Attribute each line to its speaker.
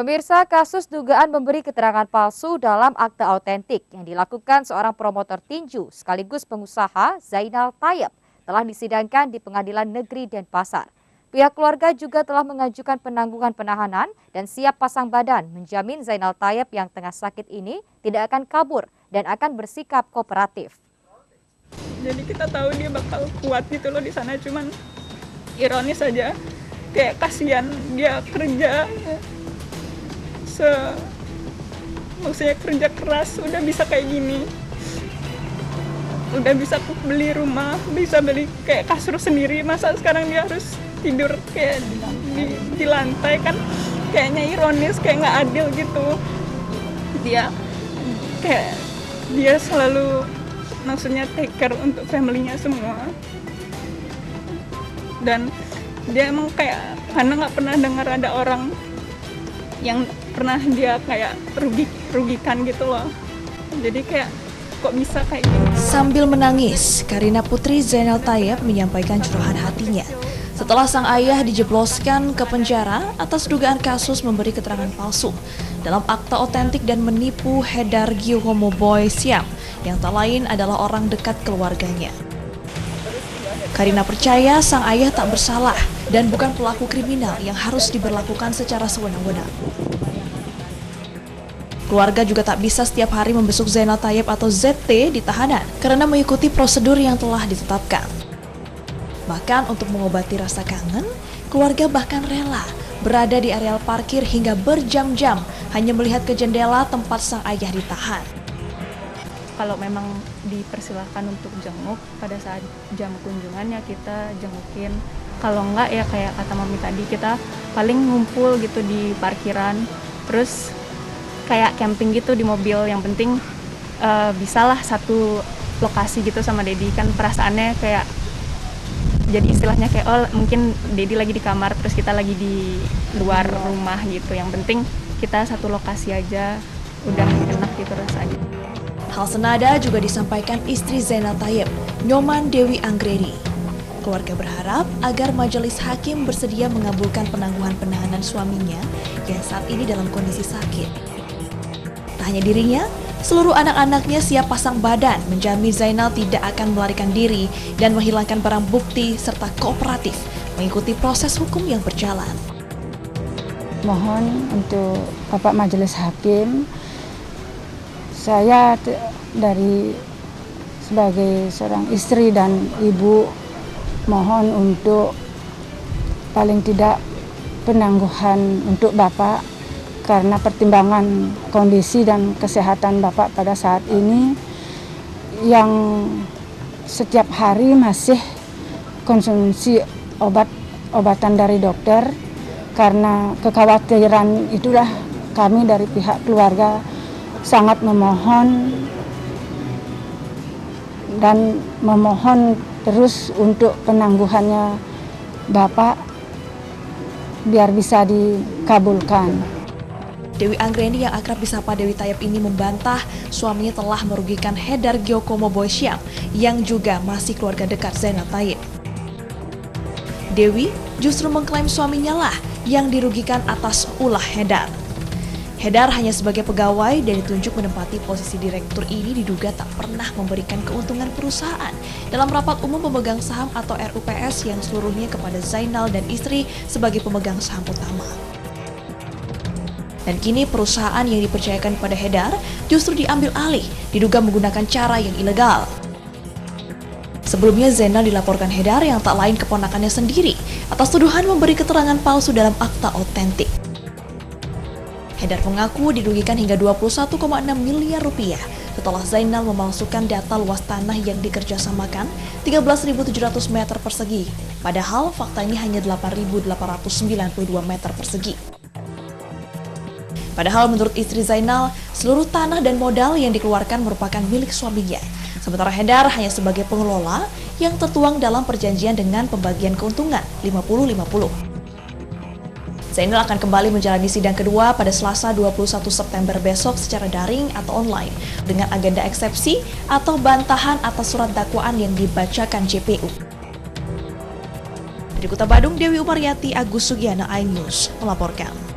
Speaker 1: Pemirsa, kasus dugaan memberi keterangan palsu dalam akta autentik yang dilakukan seorang promotor tinju sekaligus pengusaha Zainal Tayyip telah disidangkan di Pengadilan Negeri Denpasar. Pihak keluarga juga telah mengajukan penangguhan penahanan dan siap pasang badan menjamin Zainal Tayyip yang tengah sakit ini tidak akan kabur dan akan bersikap kooperatif.
Speaker 2: Jadi kita tahu dia bakal kuat gitu loh di sana, cuman ironis aja kayak kasihan dia kerja. Maksudnya kerja keras udah bisa kayak gini, udah bisa beli rumah, bisa beli kayak kasur sendiri, masa sekarang dia harus tidur kayak di lantai, kan kayaknya ironis, kayak nggak adil gitu. Dia selalu maksudnya take care untuk family-nya semua, dan dia emang kayak karena nggak pernah dengar ada orang yang pernah dia kayak rugikan gitu loh. Jadi kayak kok bisa kayak gini.
Speaker 3: Sambil menangis, Karina putri Zainal Tayyip menyampaikan curahan hatinya setelah sang ayah dijebloskan ke penjara atas dugaan kasus memberi keterangan palsu dalam akta autentik dan menipu Hedar Gyokomo Boy Siam yang tak lain adalah orang dekat keluarganya. Karina percaya sang ayah tak bersalah dan bukan pelaku kriminal yang harus diberlakukan secara sewenang-wenang. Keluarga juga tak bisa setiap hari membesuk Zainal Tayyip atau ZT di tahanan karena mengikuti prosedur yang telah ditetapkan. Bahkan untuk mengobati rasa kangen, keluarga bahkan rela berada di areal parkir hingga berjam-jam hanya melihat ke jendela tempat sang ayah ditahan.
Speaker 2: Kalau memang dipersilahkan untuk jenguk pada saat jam kunjungan ya kita jengukin. Kalau enggak ya kayak kata mami tadi, kita paling ngumpul gitu di parkiran, terus kayak camping gitu di mobil. Yang penting bisalah satu lokasi gitu sama Dedi, kan perasaannya kayak jadi istilahnya kayak oh mungkin Dedi lagi di kamar terus kita lagi di luar rumah gitu. Yang penting kita satu lokasi aja udah enak gitu rasanya.
Speaker 3: Hal senada juga disampaikan istri Zainal Tayyip, Nyoman Dewi Anggreni. Keluarga berharap agar majelis hakim bersedia mengabulkan penangguhan penahanan suaminya yang saat ini dalam kondisi sakit. Tak hanya dirinya, seluruh anak-anaknya siap pasang badan menjamin Zainal tidak akan melarikan diri dan menghilangkan barang bukti serta kooperatif mengikuti proses hukum yang berjalan.
Speaker 4: Mohon untuk Bapak Majelis Hakim, saya dari sebagai seorang istri dan ibu mohon untuk paling tidak penangguhan untuk Bapak karena pertimbangan kondisi dan kesehatan Bapak pada saat ini yang setiap hari masih konsumsi obatan dari dokter. Karena kekhawatiran itulah kami dari pihak keluarga sangat memohon dan memohon terus untuk penangguhannya Bapak biar bisa dikabulkan.
Speaker 3: Dewi Anggreni yang akrab disapa Dewi Tayyip ini membantah suaminya telah merugikan Hedar Gyokomo Boy Siam yang juga masih keluarga dekat Zainal Tayyip. Dewi justru mengklaim suaminya lah yang dirugikan atas ulah Hedar. Hedar hanya sebagai pegawai dan ditunjuk menempati posisi direktur ini diduga tak pernah memberikan keuntungan perusahaan dalam rapat umum pemegang saham atau RUPS yang seluruhnya kepada Zainal dan istri sebagai pemegang saham utama. Dan kini perusahaan yang dipercayakan pada Hedar justru diambil alih, diduga menggunakan cara yang ilegal. Sebelumnya Zainal dilaporkan Hedar yang tak lain keponakannya sendiri atas tuduhan memberi keterangan palsu dalam akta autentik. Hedar mengaku dirugikan hingga 21,6 miliar rupiah setelah Zainal memalsukan data luas tanah yang dikerjasamakan 13.700 meter persegi. Padahal faktanya hanya 8.892 meter persegi. Padahal menurut istri Zainal, seluruh tanah dan modal yang dikeluarkan merupakan milik suaminya. Sementara Hedar hanya sebagai pengelola yang tertuang dalam perjanjian dengan pembagian keuntungan 50-50. Zainal akan kembali menjalani sidang kedua pada Selasa 21 September besok secara daring atau online dengan agenda eksepsi atau bantahan atas surat dakwaan yang dibacakan JPU. Dari Kota Badung, Dewi Umaryati, Agus Sugiana, iNews melaporkan.